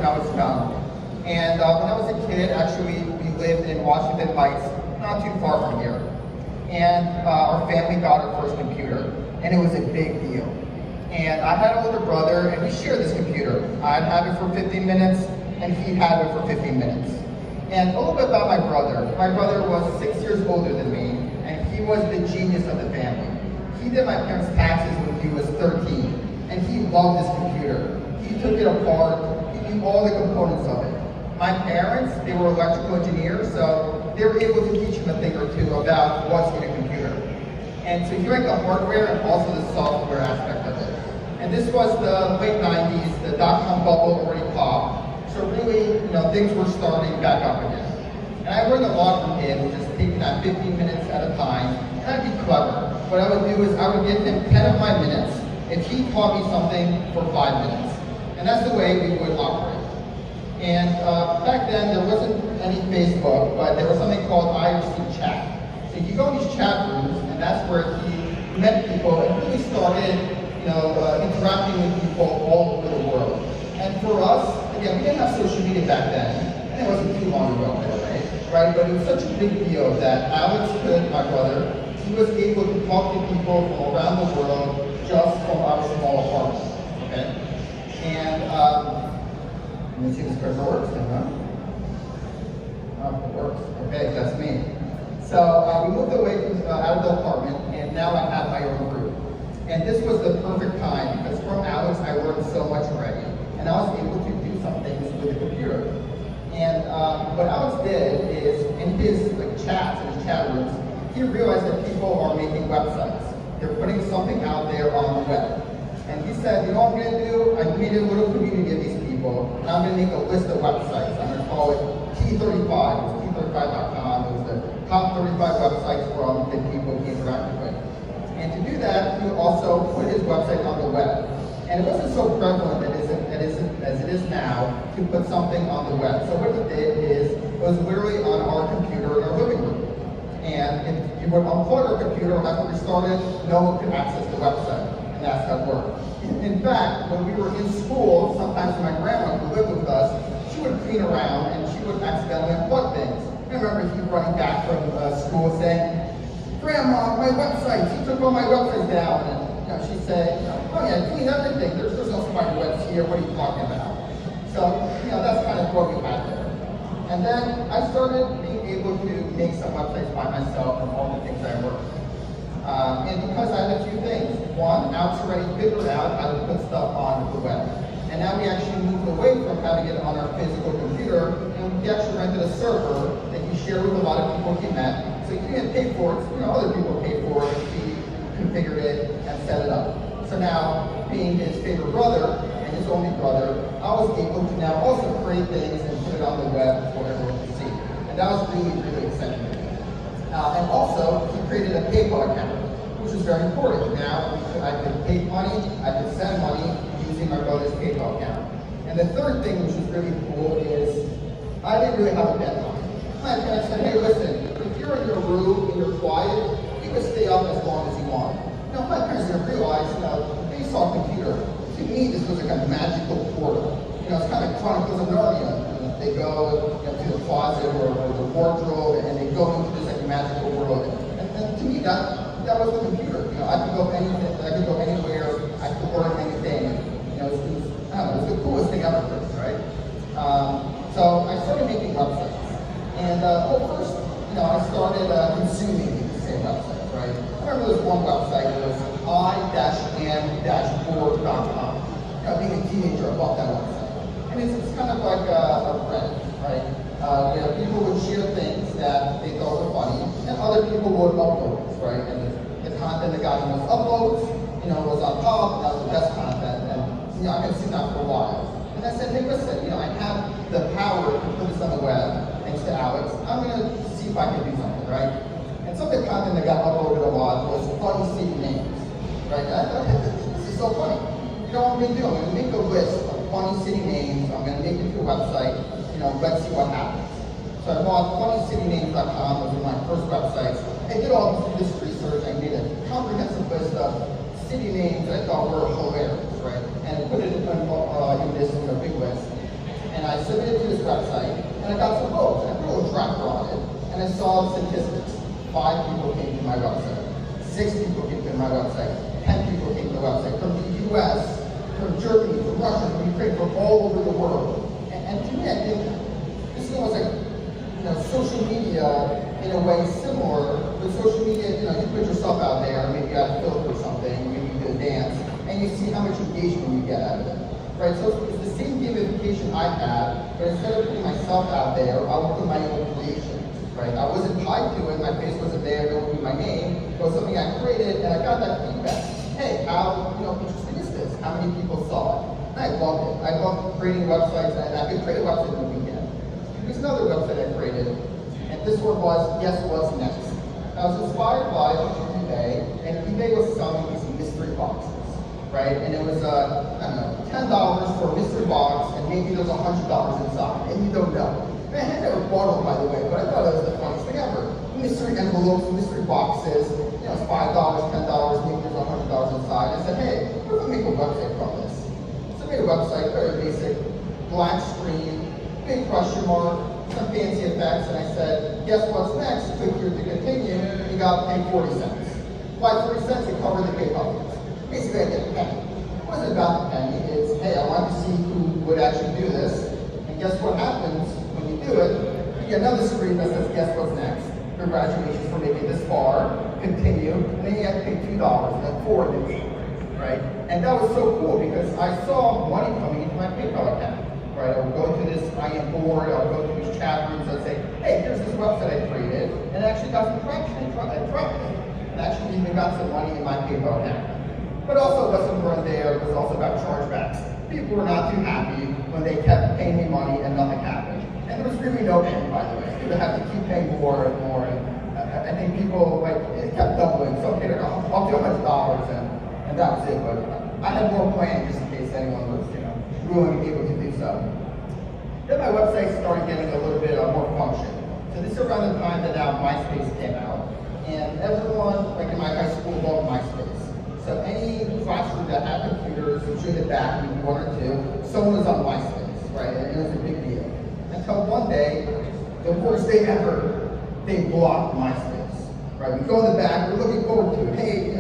how it's done. And when I was a kid, actually, we lived in Washington Heights, not too far from here. And our family got our first computer, and it was a big deal. And I had an older brother, and we shared this computer. I'd have it for 15 minutes, and he'd have it for 15 minutes. And a little bit about my brother. My brother was 6 years older than me, and he was the genius of the family. He did my parents' taxes when he was 13, and he loved this computer. He took it apart, he knew all the components of it. My parents, they were electrical engineers, so they were able to teach him a thing or two about what's in a computer. And so he liked the hardware and also the software aspect of it. And this was the late 90s, the dot-com bubble already popped. So really, things were starting back up again. And I learned a lot from him, just taking that 15 minutes at a time. And I'd be clever. What I would do is I would give him 10 of my minutes if he taught me something for 5 minutes. And that's the way we would operate. And back then, there wasn't any Facebook, but there was something called IRC chat. So you go in these chat rooms, and that's where he met people and really started, interacting with people all over the world. And for us, again, we didn't have social media back then, and it wasn't too long ago, right? But it was such a big deal that Alex could, my brother, he was able to talk to people from around the world just from our small apartment, okay? And let me see if this cursor works, huh? Oh, it works. Okay, that's me. So we moved away from out of the apartment, and now I have my own group. And this was the perfect time because from Alex I learned so much already, and I was able to do some things with the computer. And what Alex did is in his chats, in his chat rooms, he realized that people are making websites. They're putting something out there on the web. And he said, you know what I'm going to do? I made a little community of these people, and I'm going to make a list of websites. I'm going to call it T35. It was T35.com. It was the top 35 websites from the people he interacted with. And to do that, he also put his website on the web. And it wasn't so prevalent as it is now to put something on the web. So what he did is, it was literally on our computer in our living room. And if you would unplug our computer or have to restart it, no one could access the website. And that's how it worked. In fact, when we were in school, sometimes my grandma who lived with us, she would clean around and she would accidentally unplug things. I remember he running back from school saying, Grandma, my website, he took all my websites down. And she'd say, oh yeah, clean everything. There's no spider webs here, what are you talking about? So, that's kind of what we had there. And then I started being able to make some websites by myself and all the things I worked. And because I had a few things. One, Alex already figured out how to put stuff on the web. And now we actually moved away from having it on our physical computer, and we actually rented a server that you share with a lot of people you met. So you didn't pay for it, other people paid for it, he configured it and set it up. So now, being his favorite brother and his only brother, I was able to now also create things and put it on the web for everyone to see. And that was really, really exciting. And also, he created a PayPal account, which is very important. Now, I could pay money, I could send money using my brother's PayPal account. And the third thing, which is really cool, is I didn't really have a deadline. My parents said, hey, listen, if you're in your room and you're quiet, you can stay up as long as you want. My parents didn't realize, they saw a computer. To me, this was like a magical portal. It's kind of Chronicles of Narnia. They go to the closet or the wardrobe, and they go into this magical world. And to me, that was the computer. I could go anything, I could go anywhere, I could learn anything. It was the coolest thing ever for me, right? So I started making websites. And first, I started consuming these same websites, right? I remember this one website, it was i-am-board.com. Being a teenager, I bought that website. And it's kind of like a Reddit, right? People would share things that they thought were funny, and other people would upload this, right? And the content that got the most uploads, was on top, and that was the best content. And I had seen that for a while. And I said, hey, listen, I have the power to put this on the web, thanks to Alex. I'm going to see if I can do something, right? And some of the content that got uploaded a lot was funny city names, right? I thought, this is so funny. What I'm going to do? I'm going to make a list of funny city names. I'm going to make it to a website. Let's see what happens. So I bought funnycitynames.com, was one of my first websites. I did all this research. I made a comprehensive list of city names that I thought were hilarious, right? And I put it in this big list. And I submitted to this website, and I got some votes. And I put a little tracker on it, and I saw the statistics. 5 people came to my website. 6 people came to my website. 10 people came to the website. From the US, from Germany, from Russia, from Ukraine, from all over the world. And to me, I think this is almost like, social media in a way similar. With social media, you put yourself out there, maybe you got a filter or something, maybe you do a dance, and you see how much engagement you get out of it. Right? So it's the same gamification I had, but instead of putting myself out there, I would put my own creation. Right? I wasn't tied to it, my face wasn't there, it would be my name. It was something I created, and I got that feedback. Hey, how interesting is this? How many people saw it? And I loved it. I loved creating websites, and I could create a website in a weekend. There's another website I created, and this one was Guess What's Next. I was inspired by eBay, and eBay was selling these mystery boxes. Right? And it was, $10 for a mystery box, and maybe there's $100 inside, and you don't know. I had never bought them, by the way, but I thought it was the funniest thing ever. Mystery envelopes, mystery boxes, it's $5, $10, maybe there's $100 inside. I said, hey, what if I make a website from this? So I made a website, very basic, black screen, big question mark, some fancy effects, and I said, guess what's next? Click here to continue, and you got to pay 40 cents. Why 40 cents? It covered the PayPal fees. Basically, I get a penny. It wasn't about the penny, it's, hey, I wanted to see who would actually do this, and guess what happens? When you do it, you get another screen that says, guess what's next? Congratulations for making this far, continue, and then you have to pay $2, and then 4, and then 8, right? And that was so cool because I saw money coming into my PayPal account, right? I would go to this IM board, I would go to these chat rooms, I'd say, hey, here's this website I created, and it actually got some traction, I dropped it, and actually even got some money in my PayPal account. But also, lesson learned there was also about chargebacks. People were not too happy when they kept paying me money and nothing happened. And there was really no end, by the way. They would have to keep paying more and more. And I think people, it kept doubling. Some paid up to $100, and that was it. But I had more planned just in case anyone was, willing to be able to do so. Then my website started getting a little bit more function. So this is around the time that now MySpace came out. And everyone, in my high school, loved MySpace. So any classroom that had computers, usually the back, maybe 1 or 2, someone was on MySpace, right? And it was a big deal. Until one day, the worst day ever, they blocked MySpace, right? We go in the back, we're looking forward to it. Hey,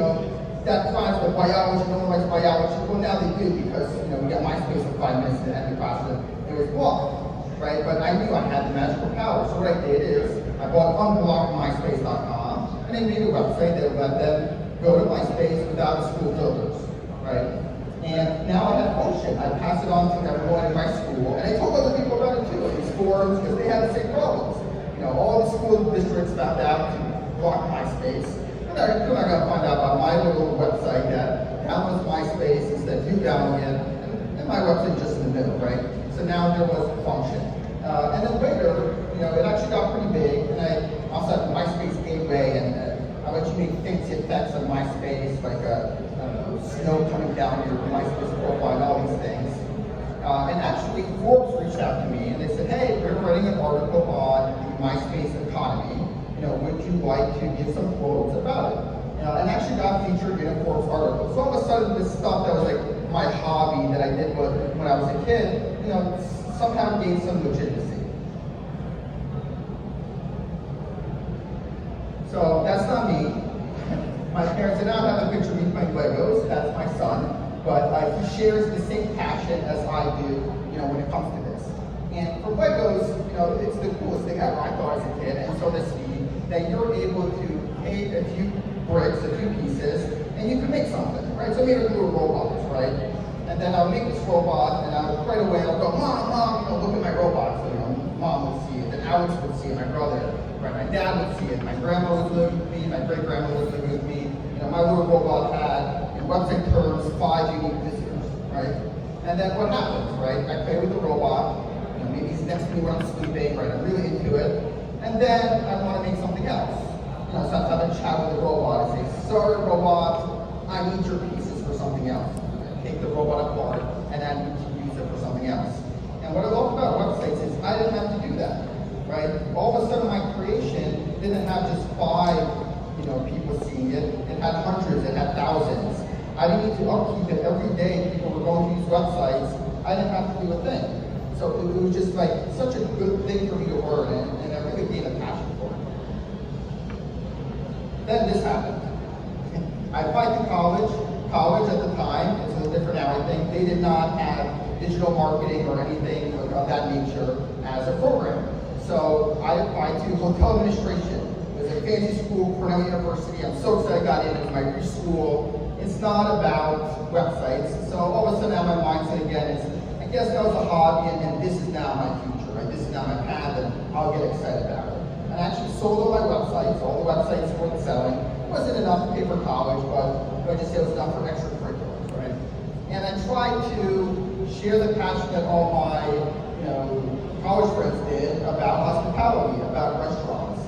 that class with biology, no one likes biology. Well, now they do because, we got MySpace for 5 minutes to end the class and it was blocked, right? But I knew I had the magical power. So what I did is, I bought unblockmyspace.com and I made a website that would let them go to MySpace without the school filters, right? And now I have function. I pass it on to everyone in my school, and I told other people about it too, in these forums, because they had the same problems. All the school districts found out to block MySpace. And they're not going to find out about my little website that downloads MySpace instead of you downloading it, and my website just in the middle, right? So now there was function. And then later, it actually got pretty big, and I also had MySpace Gateway, and I let you make fancy effects on MySpace, like snow coming down your MySpace profile and all these things. And actually, Forbes reached out to me and they said, hey, we're writing an article on the MySpace economy. Would you like to give some quotes about it? And actually got featured in a Forbes article. So all of a sudden, this stuff that was like my hobby that I did when I was a kid, somehow gained some legitimacy. So that's not me. My parents did not have a picture of me playing Legos. That's my son. But he shares the same passion as I do, when it comes to this. And for Legos, it's the coolest thing ever, I thought as a kid, and so does he, that you're able to take a few bricks, a few pieces, and you can make something, right? So I made a little robots, right? And then I would make this robot, and I would right away, I would go, Mom, look at my robot. So, Mom would see it, then Alex would see it, my brother. Right, my dad would see it, my grandma was living with me, my great-grandma was living with me. My little robot had, in website terms, 5 unique visitors, right? And then what happens, right? I play with the robot, maybe he's next to me when I'm sleeping, right? I'm really into it. And then I want to make something else. Sometimes I chat with the robot and say, sorry, robot, I need your pieces for something else. I take the robot apart, and then use it for something else. And what I love about websites is I didn't have to do that. Right? All of a sudden, my creation didn't have just 5, people seeing it. It had hundreds. It had thousands. I didn't need to upkeep it every day. People were going to these websites. I didn't have to do a thing. So it it was just like such a good thing for me to learn, and I really gained a passion for it. Then this happened. I applied to college. College at the time, it's a little different now, I think, they did not have digital marketing or anything of that nature as a program. So I applied to hotel administration. It was a fancy school, Cornell University. I'm so excited I got in. It was my school. It's not about websites. So all of a sudden now my mindset again is, I guess that was a hobby and this is now my future, right? This is now my path and I'll get excited about it. And I actually sold all my websites. All the websites weren't selling. It wasn't enough to pay for college, but I just say it was enough for extracurriculars, right? And I tried to share the passion that all my, college friends did about hospitality, about restaurants,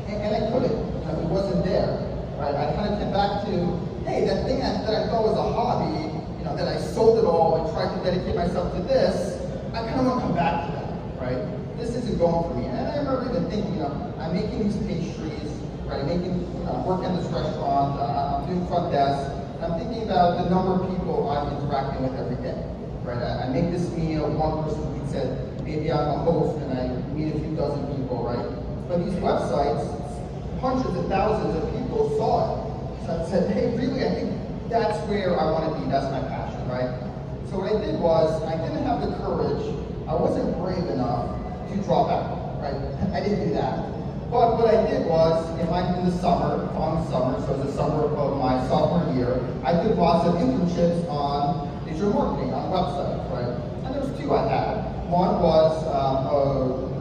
and I couldn't. It wasn't there, right? I kind of came back to, hey, that thing that I thought was a hobby, that I sold it all and tried to dedicate myself to this, I kind of want to come back to that, right? This isn't going for me. And I remember even thinking, I'm making these pastries, right? I'm working at this restaurant, I'm doing front desk. I'm thinking about the number of people I'm interacting with every day, right? I make this meal, one person said, maybe I'm a host and I meet a few dozen people, right? But these websites, hundreds of thousands of people saw it. So I said, hey, really, I think that's where I want to be, that's my passion, right? So what I did was, I didn't have the courage, I wasn't brave enough to drop out, right? I didn't do that. But what I did was, in the summer, following summer, so it was the summer of my sophomore year, I did lots of internships on digital marketing, on websites, right? And there was two I had. One was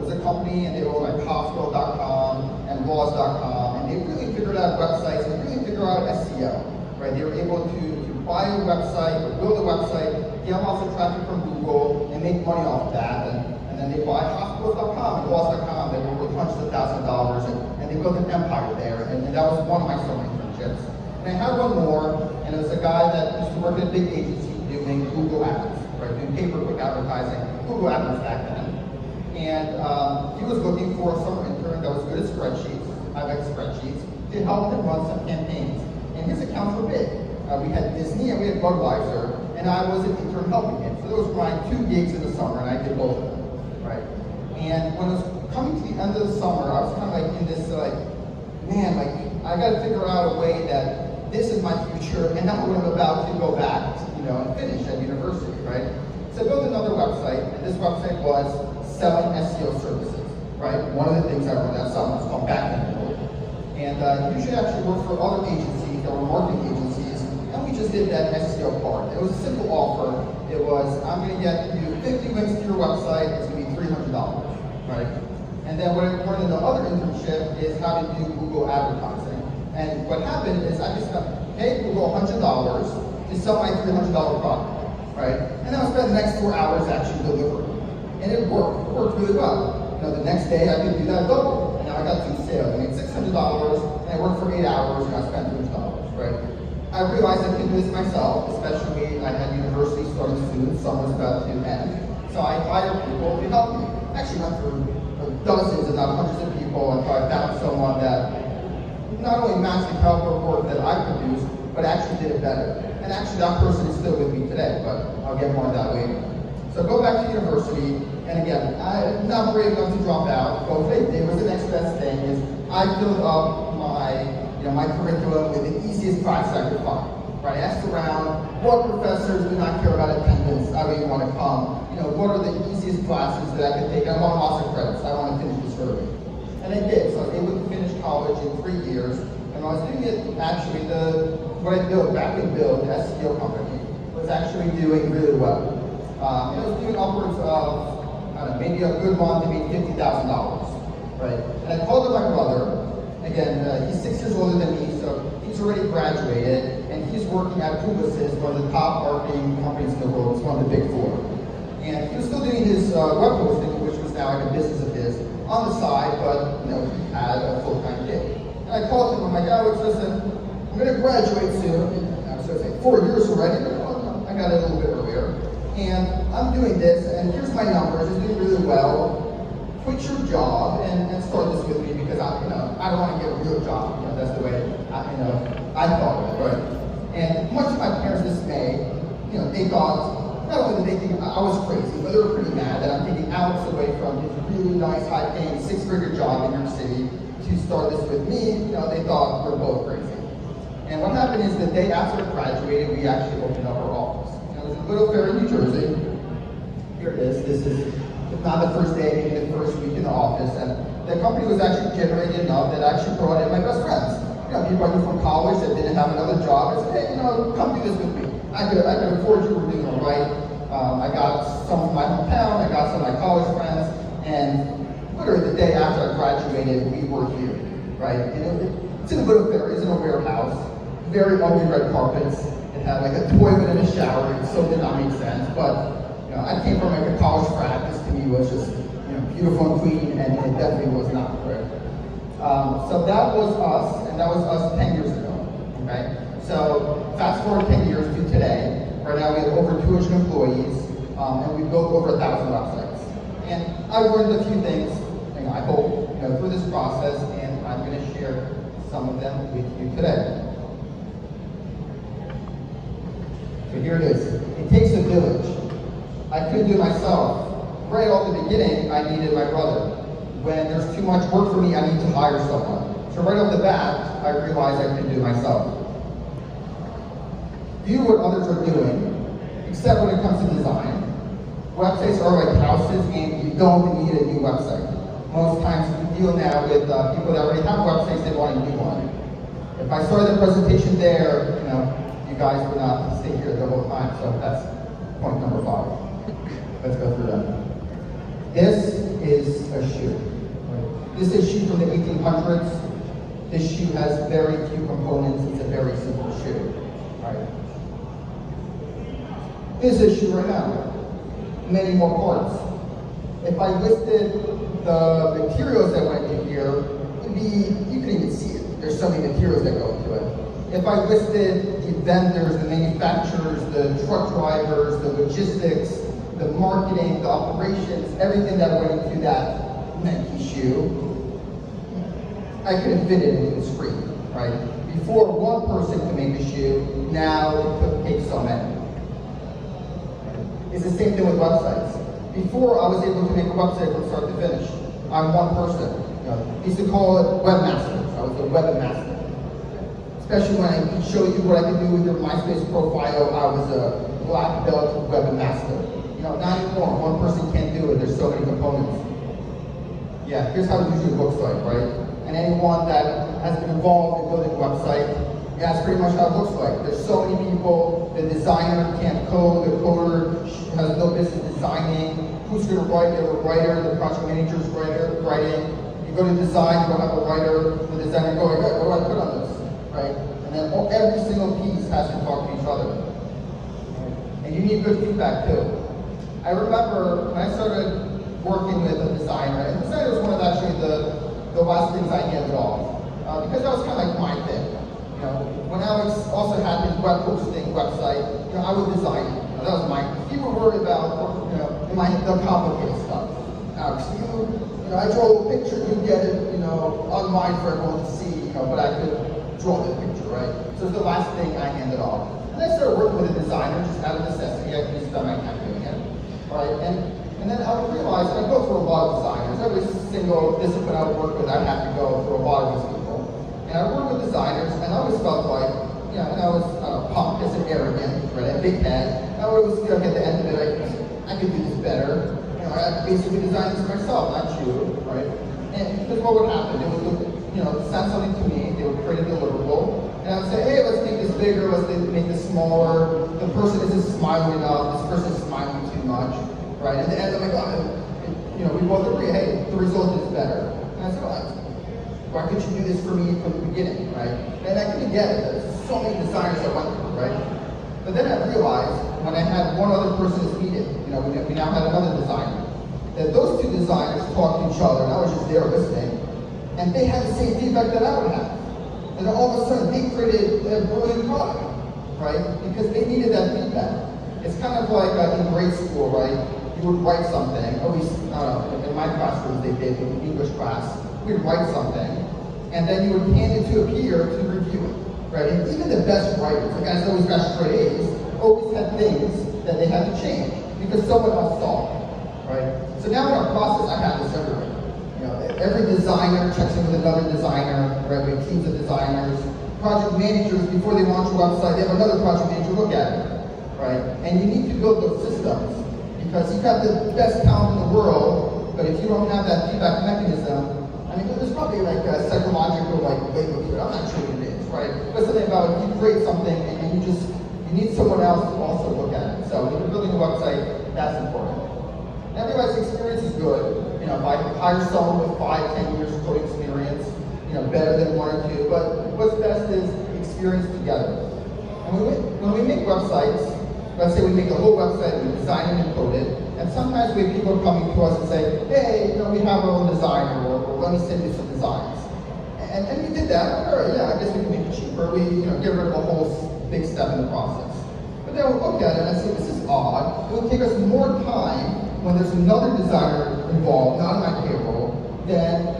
a company, and they were like hospital.com and laws.com, and they really figured out websites and really figured out SEO, right? They were able to buy a website or build a website, get lots of traffic from Google, and make money off of that. And then they buy hospitals.com and laws.com, they were worth hundreds of thousands of dollars, and they built an empire there, and that was one of my summer internships. And I had one more, and it was a guy that used to work at a big agency doing Google ads, right? Doing pay-per-click advertising, Google ads back then. And he was looking for a summer intern that was good at spreadsheets, I like spreadsheets, to help him run some campaigns. And his accounts were big. We had Disney and we had Budweiser, and I was an intern helping him. So those were my 2 gigs in the summer, and I did both of them, right? And when it was coming to the end of the summer, I was kind of like in this I got to figure out a way that this is my future, and not what I'm about to go back, and finish at university, right? So I built another website, and this website was selling SEO services, right? One of the things I wrote that summer was called Backend Build. And you should actually work for other agencies that were marketing agencies, and we just did that SEO part. It was a simple offer. It was, I'm going to get you 50 links to your website, it's going to be $300, right? And then what I learned in the other internship is how to do Google advertising. And what happened is I just paid Google $100 to sell my $300 product, right? And then I spent the next 4 hours actually delivering. And it worked really well. The next day I could do that double. And now I got 2 sales. I made $600, and I worked for 8 hours, and I spent $300, right? I realized I couldn't do this myself, especially I had university starting soon, summer's about to end. So I hired people to help me. I actually went through dozens, if not hundreds of people, until I found someone that not only matched the caliber of work that I produced, but actually did it better. And actually that person is still with me today, but I'll get more on that later. So go back to university, and again, I'm not brave enough to drop out, but what I did was the next best thing is I filled up my curriculum with the easiest class I could find. Right? I asked around, what professors do not care about attendance? I don't even want to come. What are the easiest classes that I could take? I want lots of credits. I want to finish the survey. And I did. So I was able to finish college in 3 years. And when I was doing it, actually, what I built, Backend Build, the SEO company, was actually doing really well. It was doing upwards of, maybe a good month, maybe $50,000, right? And I called up my brother. Again, he's 6 years older than me, so he's already graduated, and he's working at Publicis, one of the top marketing companies in the world. It's one of the big 4. And he was still doing his web hosting, which was now like a business of his, on the side, but he had a full-time gig. And I called him, I'm like, Alex, listen, I'm going to graduate soon. And I was going to say, 4 years already? But, well, I got it a little bit earlier. And I'm doing this, and here's my numbers, it's doing really well. Quit your job and start this with me, because I don't want to get a real job. That's the way I thought of it, right? And much to my parents' dismay, they thought not only did they think I was crazy, but they were pretty mad that I'm taking Alex away from his really nice, high-paying, six-figure job in New York City to start this with me. They thought we were both crazy. And what happened is the day after I graduated, we actually opened up our office. It was in Little Ferry, New Jersey. Here it is. This is not the first day, maybe the first week in the office. And the company was actually generating enough that I actually brought in my best friends. People I knew from college that didn't have another job. I said, hey, come do this with me. I could afford you, we're doing all right. I got some of my hometown, I got some of my college friends, and literally the day after I graduated, we were here, right? And it's in a Little Ferry, it's in a warehouse, very ugly red carpets. It had like a toilet and a shower, it so did not make sense. But I came from like a college frat. This to me was just beautiful and clean, and it definitely was not, right? So that was us, and that was us 10 years ago, okay? So fast forward 10 years to today. Right now we have over 200 employees, and we've built over 1,000 websites. And I learned a few things, I hope, through this process, and I'm going to share some of them with you today. So here it is. It takes a village. I couldn't do it myself. Right off the beginning, I needed my brother. When there's too much work for me, I need to hire someone. So right off the bat, I realized I couldn't do it myself. Do what others are doing, except when it comes to design. Websites are like houses, and you don't need a new website. Most times we deal now with people that already have websites, they want a new one. If I started the presentation there, you guys would not stay here the whole time, so that's point number 5. Let's go through that. This is a shoe. This is a shoe from the 1800s. This shoe has very few components. It's a very simple shoe. Right? This is a shoe right now. Many more parts. If I listed the materials that went into here, you couldn't even see it. There's so many materials that go into it. If I listed the vendors, the manufacturers, the truck drivers, the logistics, the marketing, the operations, everything that went into that Nike shoe, I couldn't fit it into the screen, right? Before one person could make a shoe, now it could take so many. It's the same thing with websites. Before I was able to make a website from start to finish. I'm one person. I used to call it webmaster. I was a webmaster. Especially when I could show you what I could do with your MySpace profile, I was a black belt webmaster. Not anymore. One person can't do it. There's so many components. Yeah, here's how it usually looks like, right? And anyone that has been involved in building a website, that's pretty much how it looks like. There's so many people. The designer can't code. The coder has no business designing. Who's going to write? You have a writer. The project manager's writing. You go to design, you don't have a writer. The designer goes, what do I put on this? Right? And then every single piece has to talk to each other. And you need good feedback too. I remember when I started working with a designer, and designer was one of actually the last things I handed off, because that was kind of like my thing. When Alex also had his web hosting website, I would design it. That was my. People were worried about, the complicated stuff. Alex, I draw a picture, you get it, online for everyone to see, but I could draw the picture, right? So it's the last thing I handed off. And I started working with a designer just out of necessity. I could spend my time doing it. Right? And then I would realize I go through a lot of designers. Every single discipline I would work with, I'd have to go through a lot of these people. And I would work with designers, and I always felt like, and I was pompous and arrogant, right? A big head. And I would always feel like at the end of it, I could do this better. I basically designed this myself, not you, right? And because what would happen? It would send something to me. They would create a deliverable, and I would say, hey, let's make this bigger. Let's make this smaller. The person isn't smiling enough. This person's smiling too much, right? At the end, I'm like, we both agree, hey, the result is better. And I said, why couldn't you do this for me from the beginning, right? And I couldn't get it. There's so many designers that went through, right? But then I realized when I had one other person that's needed, we now had another designer, that those two designers talked to each other, and I was just there listening, and they had the same feedback that I would have. And then all of a sudden, they created a brilliant product, right? Because they needed that feedback. It's kind of like in grade school, right? You would write something, at least, in my classroom they did, in English class, we'd write something, and then you would hand it to a peer to review it, right? And even the best writers, the guys that always got straight A's, always had things that they had to change because someone else saw it, right? So now in our process, I have this everywhere. Every designer checks in with another designer, right? We have teams of designers. Project managers, before they launch a website, they have another project manager look at it, right? And you need to build those systems because you've got the best talent in the world, but if you don't have that feedback mechanism, I mean, there's probably like a psychological label to it. I'm not sure what it is, right? But something about if you create something and you need someone else to also look at it. So when you're building a website, that's important. Everybody's experience is good. If I hire someone with 5, 10 years of coding experience, better than 1 or 2, but what's best is experience together. And when we make websites, let's say we make a whole website, we design it and code it, and sometimes we have people coming to us and say, hey, we have our own designer, or let me send you some designs. And we did that. All right, yeah, I guess we can make it cheaper. We get rid of a whole big step in the process. But then we'll look at it and say, this is odd. It will take us more time when there's another designer involved, not on my payroll, than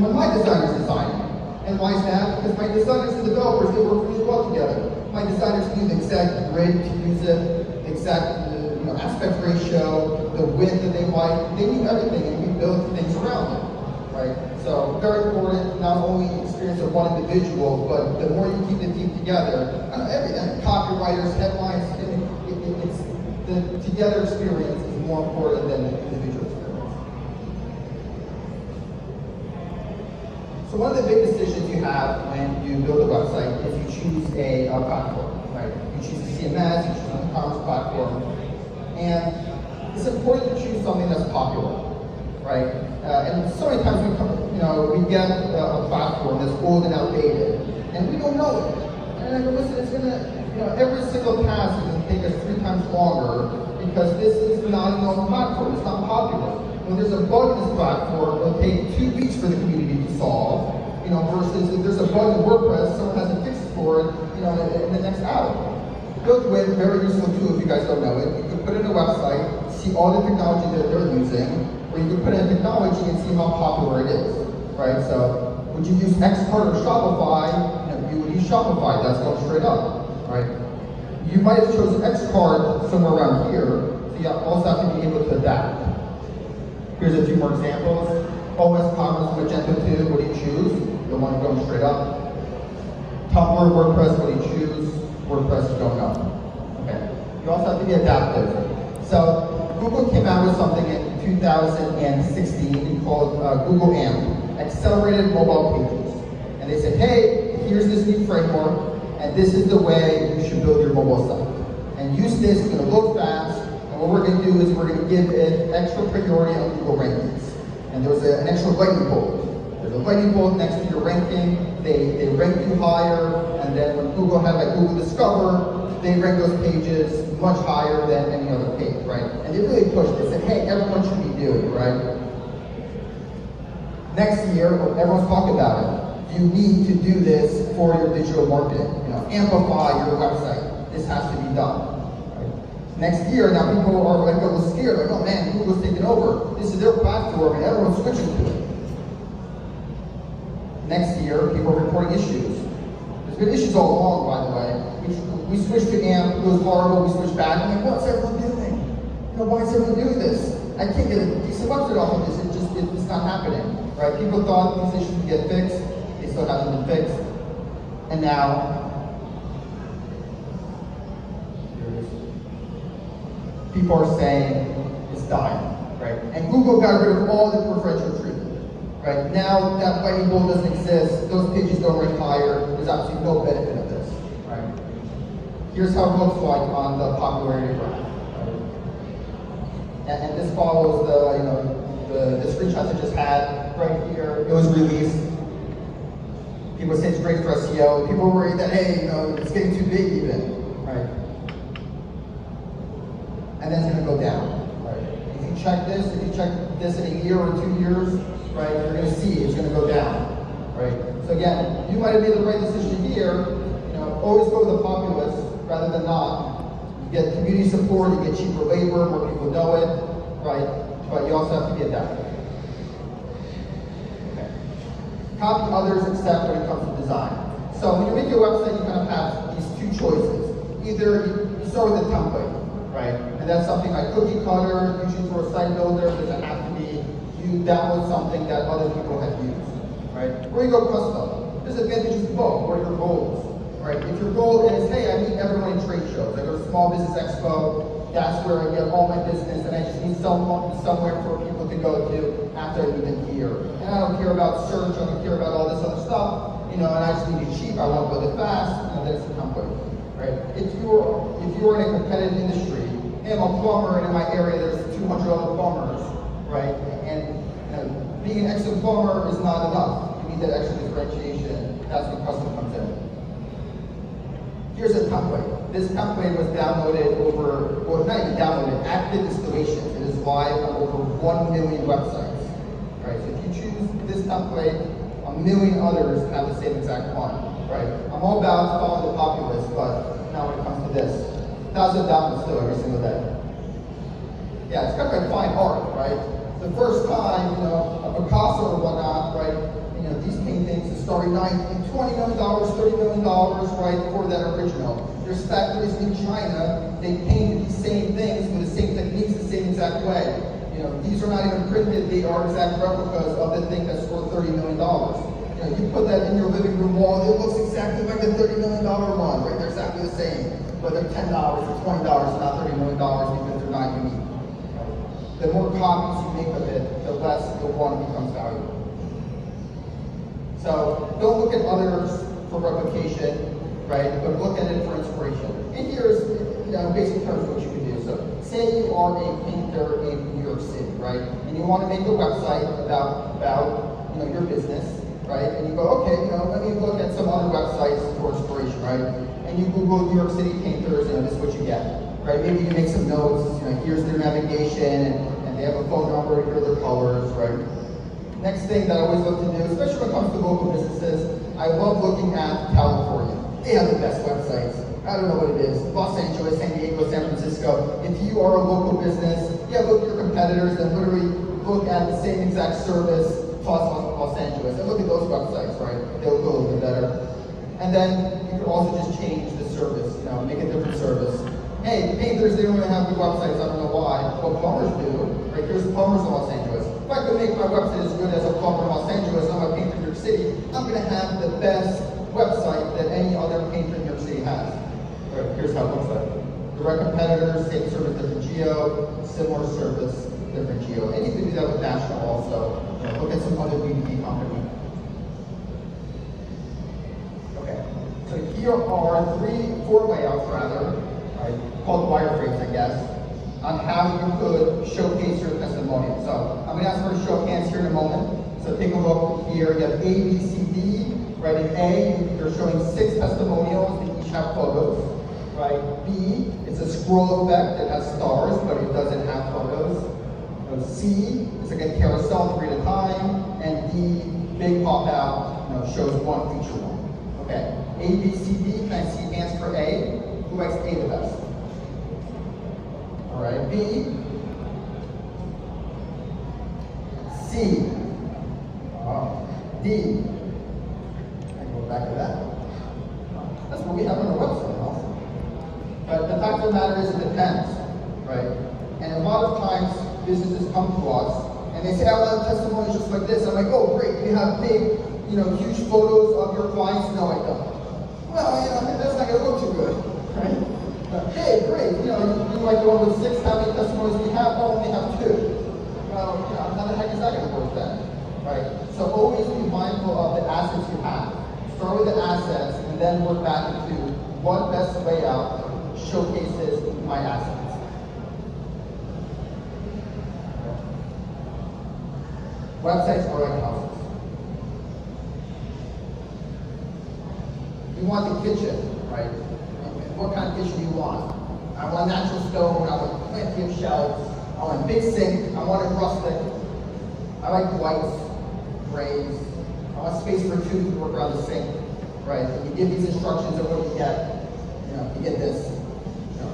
when my designer's designing. And why is that? Because my designers and developers, they work really well together. My designers knew the exact grid to use it, the exact aspect ratio, the width that they like. They knew everything, and we built things around it, right? So very important, not only experience of one individual, but the more you keep the team together, and copywriters, headlines, it's the together experience is more important than the individual experience. So one of the big decisions you have when you build a website is you choose a platform, right? You choose a CMS, you choose an e-commerce platform, and it's important to choose something that's popular, right? And so many times we get a platform that's old and outdated, and we don't know it. And I go, listen, it's gonna, every single task is gonna take us 3 times longer because this is not a known platform, it's not popular. When there's a bug in this platform, it'll take 2 weeks for the community to solve, versus if there's a bug in WordPress, someone has a fix for it, in the next hour. Built-with, very useful tool if you guys don't know it. You can put in a website, see all the technology that they're using, or you can put in technology and see how popular it is, right? So, would you use Xcart or Shopify? You would use Shopify, that's going straight up, right? You might have chosen Xcart somewhere around here, so you also have to be able to adapt. Here's a few more examples. OS Commerce Magento 2, what do you choose? The one going straight up. Tumblr, WordPress, what do you choose? WordPress is going up. Okay. You also have to be adaptive. So Google came out with something in 2016 called Google AMP, Accelerated Mobile Pages. And they said, hey, here's this new framework, and this is the way you should build your mobile site. And use this, it's going to load fast, and what we're going to do is we're going to give it extra priority on Google rankings. And there's an extra lightning bolt. There's a lightning bolt next to your ranking. They rank you higher, and then when Google had Google Discover, they rank those pages much higher than any other page, right? And they really pushed it. They said, hey, everyone should be doing it, right? Next year, everyone's talking about it. You need to do this for your digital marketing. Amplify your website. This has to be done. Next year, now people are a little scared, oh man, Google's taking over. This is their platform and everyone's switching to it. Next year, people are reporting issues. There's been issues all along, by the way. We switched to AMP, it was horrible, we switched back. I'm like, what's everyone doing? Why is everyone doing this? I can't get a decent website off of this, it's not happening. Right? People thought these issues would get fixed, they still haven't been fixed. And now, people are saying it's dying, right? And Google got rid of all the preferential treatment, right? Now that lightning bolt doesn't exist, those pages don't rank higher, there's absolutely no benefit of this, right? Here's how it looks like on the popularity graph, right? And this follows the screenshots I just had right here. It was released. People say it's great for SEO. People were worried that, hey, it's getting too big even, right? And then it's going to go down, right? If you check this in a year or 2 years, right, you're going to see it's going to go down, right? So again, you might have made the right decision here. Always go with the populace rather than not. You get community support, you get cheaper labor, more people know it, right? But you also have to be adaptive. Okay. Copy others except when it comes to design. So when you make your website, you kind of have these 2 choices. Either you start with a template. right? And that's something like cookie cutter, usually for a site builder, doesn't have to be you download something that other people have used, right? Or you go custom. There's advantages to both. What are your goals, right? If your goal is, hey, I meet everyone in trade shows. I go to Small Business Expo. That's where I get all my business, and I just need somewhere for people to go to after I meet them here. And I don't care about search. I don't care about all this other stuff. And I just need it cheap. I want to build it fast. That's the template, right? If you're in a competitive industry, hey, I'm a plumber, and in my area there's 200 other plumbers, right? And being an excellent plumber is not enough. You need that extra differentiation. That's when custom comes in. Here's a template. This template was downloaded not even downloaded, active installation. It is live on over 1 million websites. Right? So if you choose this template, 1 million others have the same exact one. Right? I'm all about following the populace, but now when it comes to this, 1,000 downloads still every single day. Yeah, it's kind of like fine art, right? The first time, a Picasso or whatnot, right? These paintings are starting $20 million, $30 million, right, for that original. There's factories in China, they painted these same things with the same techniques, the same exact way. These are not even printed, they are exact replicas of the thing that's worth $30 million. You put that in your living room wall, it looks exactly like the $30 million one, right? They're exactly the same. But they're $10 or $20, not $30 million because they're not unique. The more copies you make of it, the less the one becomes valuable. So don't look at others for replication, right? But look at it for inspiration. And here's basic terms of what you can do. So say you are a painter in New York City, right? And you want to make a website about your business, right? And you go, okay, let me look at some other websites for inspiration, right? And you Google New York City painters, this is what you get, right? Maybe you make some notes, here's their navigation, and they have a phone number, here are their colors, right? Next thing that I always love to do, especially when it comes to local businesses, I love looking at California. They have the best websites. I don't know what it is. Los Angeles, San Diego, San Francisco. If you are a local business, look at your competitors and literally look at the same exact service plus Los Angeles. And look at those websites, right? They'll go a little bit better. And then you can also just change the service, make a different service. Hey, painters, they don't really have good websites, I don't know why. Well, plumbers do, right? Here's plumbers in Los Angeles. If I could make my website as good as a plumber in Los Angeles, I'm a painter in New York City, I'm gonna have the best website that any other painter in New York City has. Right, here's how it looks like. Direct competitors, same service, different geo, similar service, different geo. And you can do that with national also. Look at some other B2B company. Okay, so here are 4 layouts rather, right, called wireframes, I guess, on how you could showcase your testimonial. So I'm going to ask for a show of hands here in a moment. So take a look here. You have A, B, C, D. Right, in A, you're showing 6 testimonials. They each have photos. Right. B, it's a scroll effect that has stars, but it doesn't have photos. C, it's like a carousel 3 at a time. And D, big pop out, shows one feature one. Okay. A, B, C, D. Can I see hands for A? Who likes A the best? All right. B. C. D. I go back to that. That's what we have on our website also. But the fact of the matter is it depends, right? And a lot of times businesses come to us and they say, I want testimonies just like this. I'm like, oh great, do you have big, huge photos of your clients? No, I don't. Well, that's not gonna look too good, right? Hey, great, you like the one with 6, how many testimonies we have? Oh, we only have 2. Well, how the heck is that gonna work then? Right? So always be mindful of the assets you have. Start with the assets and then work back into what best layout showcases my assets. Websites are like houses. You want the kitchen, right? What kind of kitchen do you want? I want natural stone, I want plenty of shelves, I want a big sink, I want it rustic. I like whites, grays. I want space for 2 to work around the sink, right? And you give these instructions and what do you get? You get this.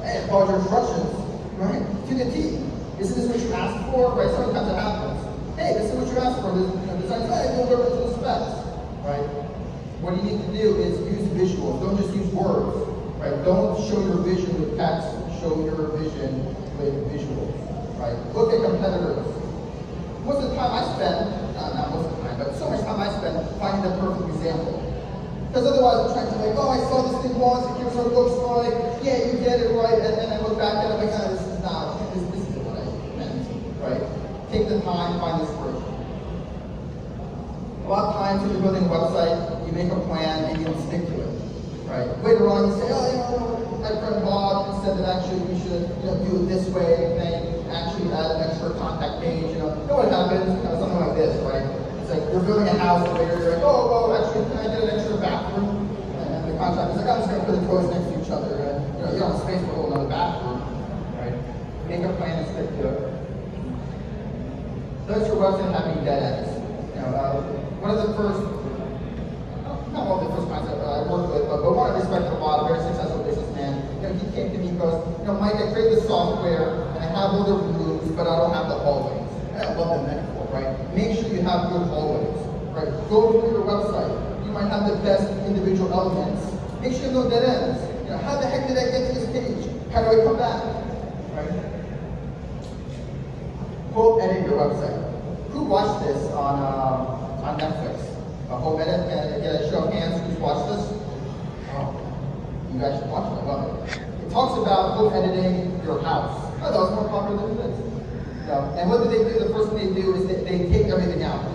Hey, follow your instructions, right? To the T. Isn't this what you asked for? Right? Sometimes it happens. Hey, this is what you asked for. Design, hey, go over to the specs, right? What you need to do is use visuals. Don't just use words, right? Don't show your vision with text. show your vision with visuals, right? Look at competitors. Most of the time I spend, not most of the time, but so much time I spend finding the perfect example. Because otherwise I'm trying to like, oh, I saw this thing once, and here's what it looks like, yeah, you get it right, and then I look back and I'm like, this is not, this isn't what I meant, right? Take the time, find this version. A lot of times when you're building a website, you make a plan and you don't stick to it, right? Later on you say, oh, my friend Bob said that actually we should, do it this way, and actually add an extra contact page, You know what happens? Something like this, right? It's like you're building a house and later you're like, oh, well, actually, can I get an extra bathroom? And the contractor's like, I'm just going to put the toilets next to each other. And, you don't have space for a whole other bathroom, right? Make a plan and stick to it. Does your website have any dead ends? One of the first, not one of the first clients I worked with, but one I respect a lot, a very successful businessman. He came to me and goes, Mike, I created the software and I have all the rooms, but I don't have the hallways. And I love that metaphor, right? Make sure you have good hallways, right? Go through your website. You might have the best individual elements. Make sure you know dead ends. How the heck did I get to this page? How do I come back? Right? Quote edit your website. Who watched this on Netflix? Home edit? Can I get a show of hands who's watched this? Oh, you guys should watch it. I love it. It talks about home editing your house. Oh, that was more popular than this. And what do? The first thing they do is they take everything out.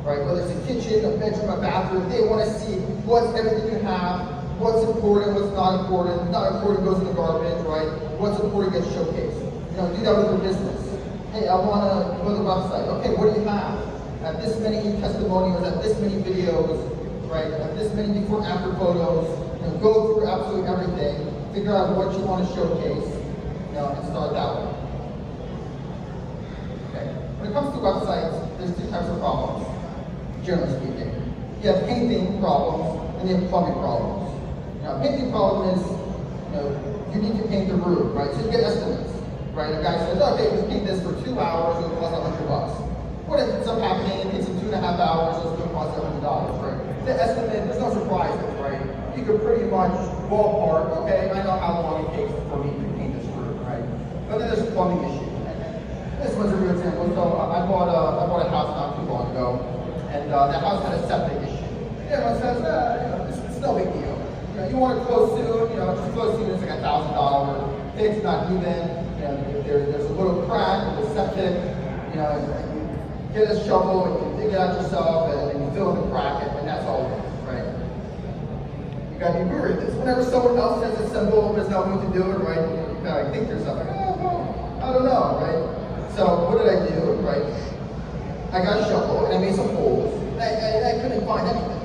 Right? Whether it's a kitchen, a bedroom, a bathroom, they want to see what's everything you have, what's important, what's not important. Not important goes in the garbage, right? What's important gets showcased. Do that with your business. Hey, I want to build a website. Okay, what do you have? Have this many testimonials, have this many videos, right? Have this many before and after photos. Go through absolutely everything. Figure out what you want to showcase, and start that way. Okay. When it comes to websites, there's two types of problems, generally speaking. You have painting problems and you have plumbing problems. Painting problem is, you need to paint the roof, right? So you get estimates, right? A guy says, okay, let's paint this for 2 hours, it'll cost $100. What ends up happening? It takes him 2.5 hours, so it's going to cost $100, right? The estimate, there's no surprises, right? You could pretty much ballpark, okay, I know how long it takes for me to paint this roof, right? But then there's a plumbing issue. This one's a real example. So I bought a house not too long ago, and the house had a septic issue. Everyone says, it's no big deal. You want to close soon, just close soon, it's like $1,000 fix, not even. There's a little crack with the septic, get a shovel and you dig it out yourself and then you fill in the crack and that's all it is, right? You gotta be weary of this. Whenever someone else says it's simple, there's no one to do it, right? You gotta think to yourself, like, I don't know, right? So what did I do, right? I got a shovel and I made some holes. I couldn't find anything.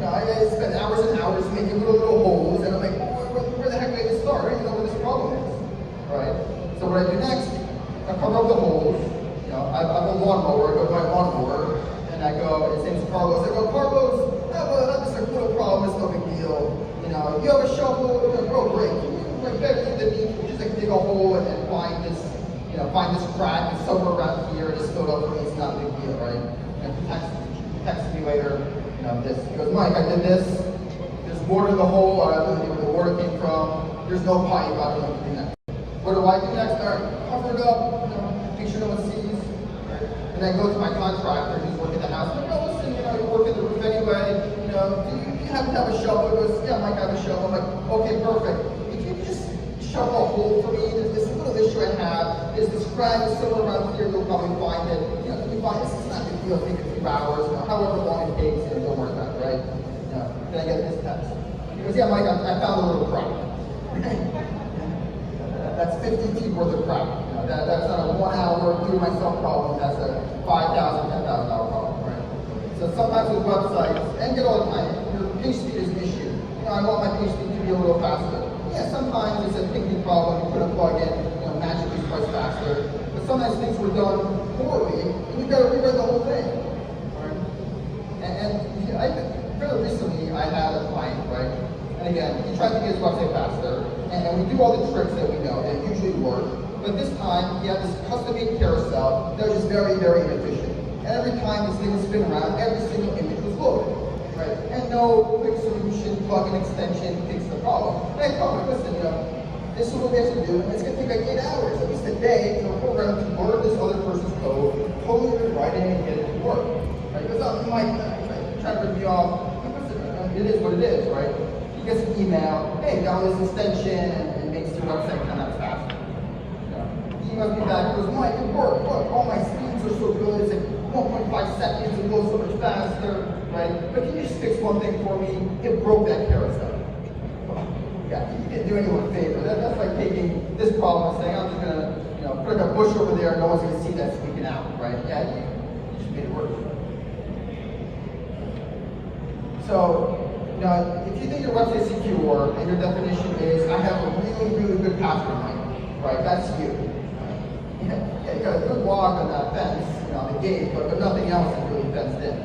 I spent hours and hours making little holes and I'm like, where the heck did I start? I don't know where this problem is, right? So what I do next, I cover up the holes. I have a lawnmower, I go to my lawnmower, and I go, his name's Carlos, I go, Carlos, that's a little problem, it's no big deal. You have a shovel, great. You better than me, just like dig a hole and then find this crack, it's somewhere around here, just fill it up for me, it's not a big deal, right? And he texts me later, this. He goes, Mike, I did this, there's water in the hole, I don't know where the water came from, there's no pipe, I don't know what to do next. What do I do next? All right, cover it up, make sure no one sees. And I go to my contractor who's working the house. I'm like, oh, listen, you're working the roof anyway. Do you happen to have a shovel? He goes, yeah, Mike, I have a shovel. I'm like, okay, perfect. If you just shovel a hole for me, there's this little issue I have. There's this crack, it's somewhere around here. You'll probably find it. If you find this, it's not a big deal. Take a few hours, however long it takes. Don't worry about it, right? Then I get this text. He goes, yeah, Mike, I found a little crack. That's 50 feet worth of crack. That's not a 1 hour do it myself problem. That's a $5,000, $10,000 problem, right? So sometimes with websites, and get all the time, your page speed is an issue. I want my page speed to be a little faster. Yeah, sometimes it's a picking problem. You put a plug in, magically it's quite faster. But sometimes things were done poorly, and you've got to rewrite the whole thing. Right? And very recently, I had a client, right? And again, he tried to get his website faster, and we do all the tricks that we know that usually work. But this time, he had this custom-made carousel that was just very, very inefficient. And every time this thing would spin around, every single image was loaded, right? And no quick solution, plug-in extension, fix the problem. And I told him, listen, This is what we have to do, and it's going to take like 8 hours, at least a day, to program to learn this other person's code, totally rewrite it, and get it to work. Right? Because you might try to rip me off. It is what it is, right? He gets an email, hey, download this extension, and it makes your website 10 times faster. He emails me back, he goes, Mike, it worked, look, all my speeds are so good, it's like 1.5 seconds, it goes so much faster, right? But can you just fix one thing for me? It broke that carousel. Yeah, you didn't do anyone a favor. That's like taking this problem and saying, I'm just gonna, put a bush over there, no one's gonna see that squeaking out, right? Yeah, you just made it work. So, if you think your website is secure, and your definition is, I have a really, really good password line, right? That's you. Yeah, you got a good log on that fence, the gate, but nothing else is really fenced in.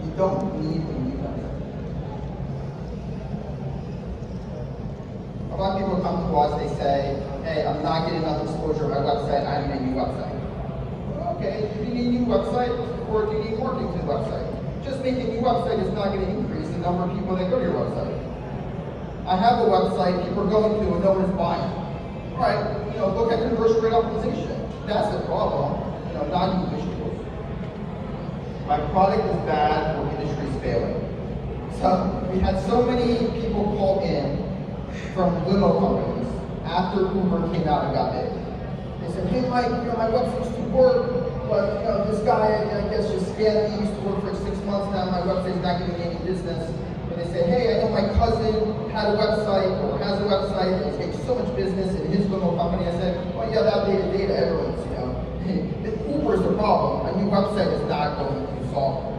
You don't need a new website. A lot of people come to us, they say, hey, I'm not getting enough exposure on my website, I need a new website. Okay, do you need a new website, or do you need working to the website? Just making a new website is not going to increase the number of people that go to your website. I have a website people are going to and no one's buying. All right, look at conversion rate optimization. That's the problem, not new visuals. My product is bad, or the industry is failing. So we had so many people call in from limo companies after Uber came out and got big. They said, hey Mike, my website used to work, but this guy, I guess, just scammed me. He used to work for 6 months now. My website's not giving me any business. And they say, hey, I know my cousin had a website or has a website and he's getting so much business in his limo company. I said, well, yeah, that data, everyone's, Uber is the problem. A new website is not going to solve it.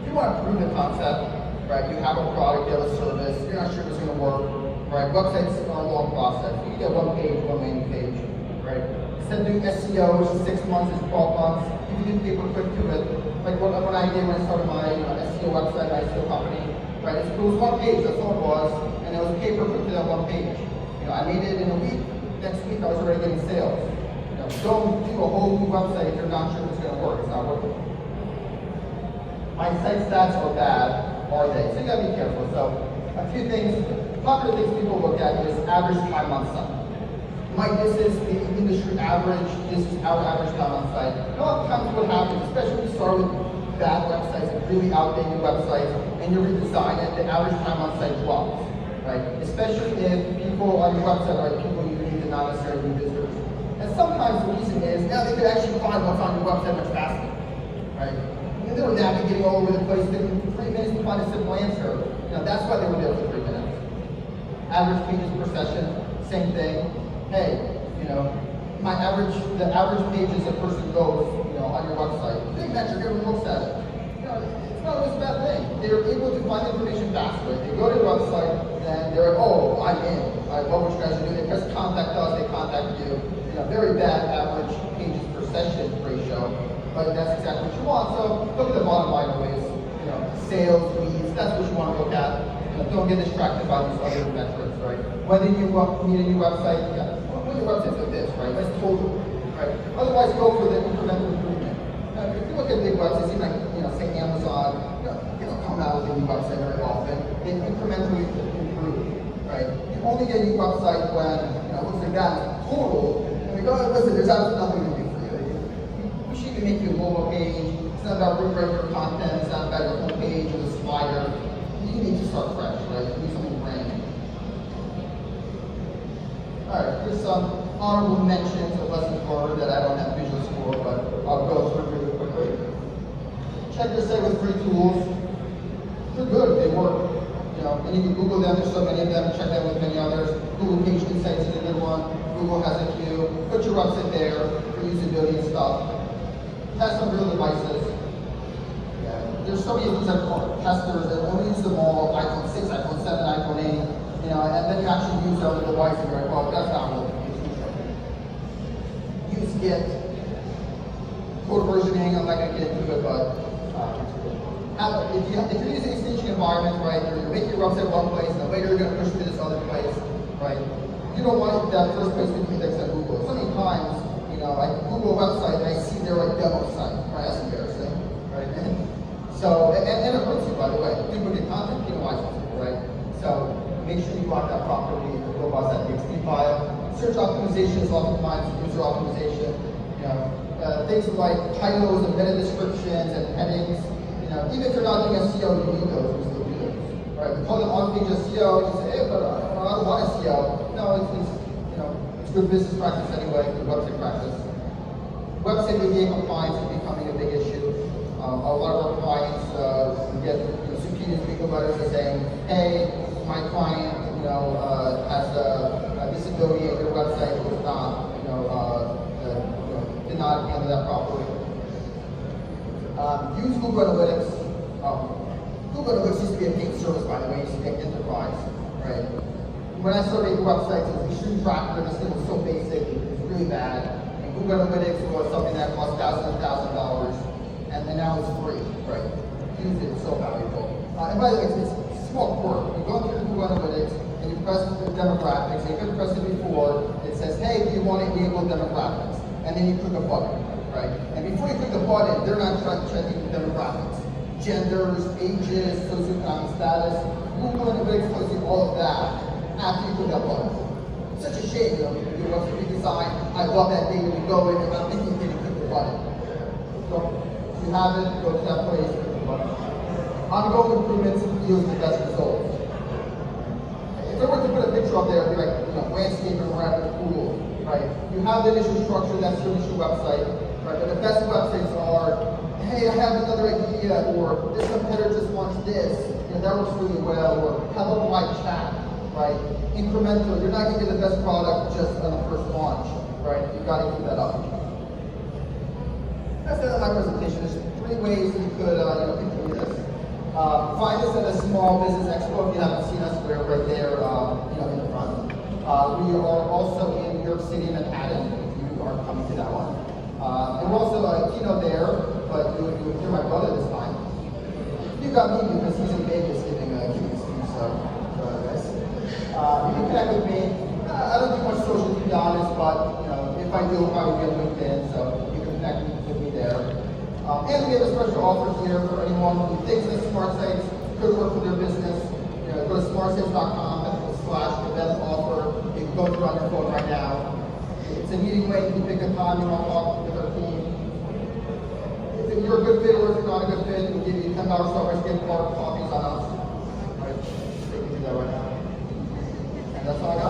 If you want to prove the concept, right, you have a product, you have a service, you're not sure if it's going to work, right? Websites are a long process. You can get one page, one landing page. Right? Instead of doing SEO, which is 6 months, is 12 months, you can do pay-per-click to it. Like what I did when I started my SEO website, my SEO company, right? It was one page, that's all it was, and it was pay-per-click to that one page. I made it in a week, next week I was already getting sales. Don't do a whole new website if you're not sure if it's going to work, it's not working. My site stats are bad, are they? So you gotta be careful. So a few things, popular things people look at is average time on site. Mike, this is the industry average, this is our average time on site. A lot of times what happens, especially when you start with bad websites and really outdated websites, and you redesign it, the average time on site drops, right? Especially if people on your website are people you need to not necessarily be visitors. And sometimes the reason is, now they could actually find what's on your website much faster, right? They were navigating all over the place, it took them 3 minutes to find a simple answer. That's why they were there for 3 minutes. Average pages per session, same thing. Hey, the average pages a person goes, on your website, big metric, everyone looks at it. It's not always a bad thing. They're able to find information faster. They go to your website, and they're like, oh, I'm in. I love what you guys are doing. They press contact us, they contact you. Very bad average pages per session ratio, but that's exactly what you want. So look at the bottom line always. Sales, leads, that's what you want to look at. Don't get distracted by these other metrics, right? Whether you need a new website, when your website's like this, right? That's total, right? Otherwise, go for the incremental improvement. If you look at big websites, even like, say Amazon, they don't come out with a new website very often. They incrementally improve, right? You only get a new website when, it looks like that, total, and we go, listen, there's absolutely nothing to do for you. We should even make you a mobile page. It's not about rewriting your content, it's not about your homepage or the slider. You need to start fresh, right? You need something brand new. Alright, here's some honorable mentions of lessons learned that I don't have visuals for, but I'll go through really quickly. Check your site with free tools. They're good, they work. And you can Google them, there's so many of them, check them with many others. Google Page Insights is a good one. Google has a queue. Put your website there for usability and stuff. Test some real devices. There's so many of these testers that only use them all, iPhone 6, iPhone 7, iPhone 8, and then you actually use other devices and you're like, well, that's not really use Git, code versioning, I'm not going to get into it, but if you're using a staging environment, right, you're making your website one place, and then later you're going to push it to this other place, right, you don't want that first place to be indexed at Google. So many times, I Google a website and I see their demo site, right, that's embarrassing, right? So, and it hurts you, by the way. Duplicate content penalizes you, right? So make sure you block that properly, robust that PHP file. Search optimization is oftentimes user optimization. Things like titles and meta descriptions and headings. Even if you're not doing SEO, you need those. You still do those, right? We call them on-page SEO. You say, hey, but I don't want SEO. No, it's good business practice anyway. Good website practice. Website ADA compliance is becoming a big issue. A lot of our clients get subpoenas, legal letters saying, hey, my client, has a disability, and your website was not, did not handle that properly. Use Google Analytics. Google Analytics used to be a paid service, by the way, used to be an enterprise, right? When I started making websites, it was extreme tracker. This thing was so basic, it was really bad. And Google Analytics was something that cost thousands and thousands of dollars, and now it's free, right? Use it, it's so valuable. And by the way, it's small work. You go through Google Analytics, and you press the demographics, and you could press it before, it says, hey, do you want to enable demographics? And then you click a button, right? And before you click the button, they're not checking demographics. Genders, ages, socioeconomic status. Google Analytics tells you all of that after you click that button. It's such a shame, you do website redesign. I love that data to go in, and I'm thinking you didn't click the button. So if you have it, go to that place, click the button. Ongoing improvements yield the best results. If I were to put a picture up there, it'd be like landscaping around the pool, right? You have the initial structure, that's your initial website, right? But the best websites are, hey, I have another idea, or this competitor just wants this, that works really well, or how about live chat, right? Incremental, you're not going to get the best product just on the first launch, right? You've got to keep that up. That's the end of my presentation. There's 3 ways that you could continue this. Find us at a small business expo. If you haven't seen us, we're right there, in the front. We are also in New York City and Manhattan, if you are coming to that one. And we're also a Keynote there, but you'll hear my brother this time. You got me because he's in Vegas giving a keynote speech, so guys. You can connect with me. I don't do much social, to be honest, but if I do, I'll probably be on LinkedIn, so you can connect with me there. And we have a special offer here for anyone who thinks that smart sites could work for their business. Go to smartsites.com/event offer. You can go through on your phone right now. It's a meeting link. You pick a time you want to talk with our team. If you're a good fit or if you're not a good fit, we'll give you $10 Starbucks gift card, coffees on us. All right, they can do that right now. And that's all I got.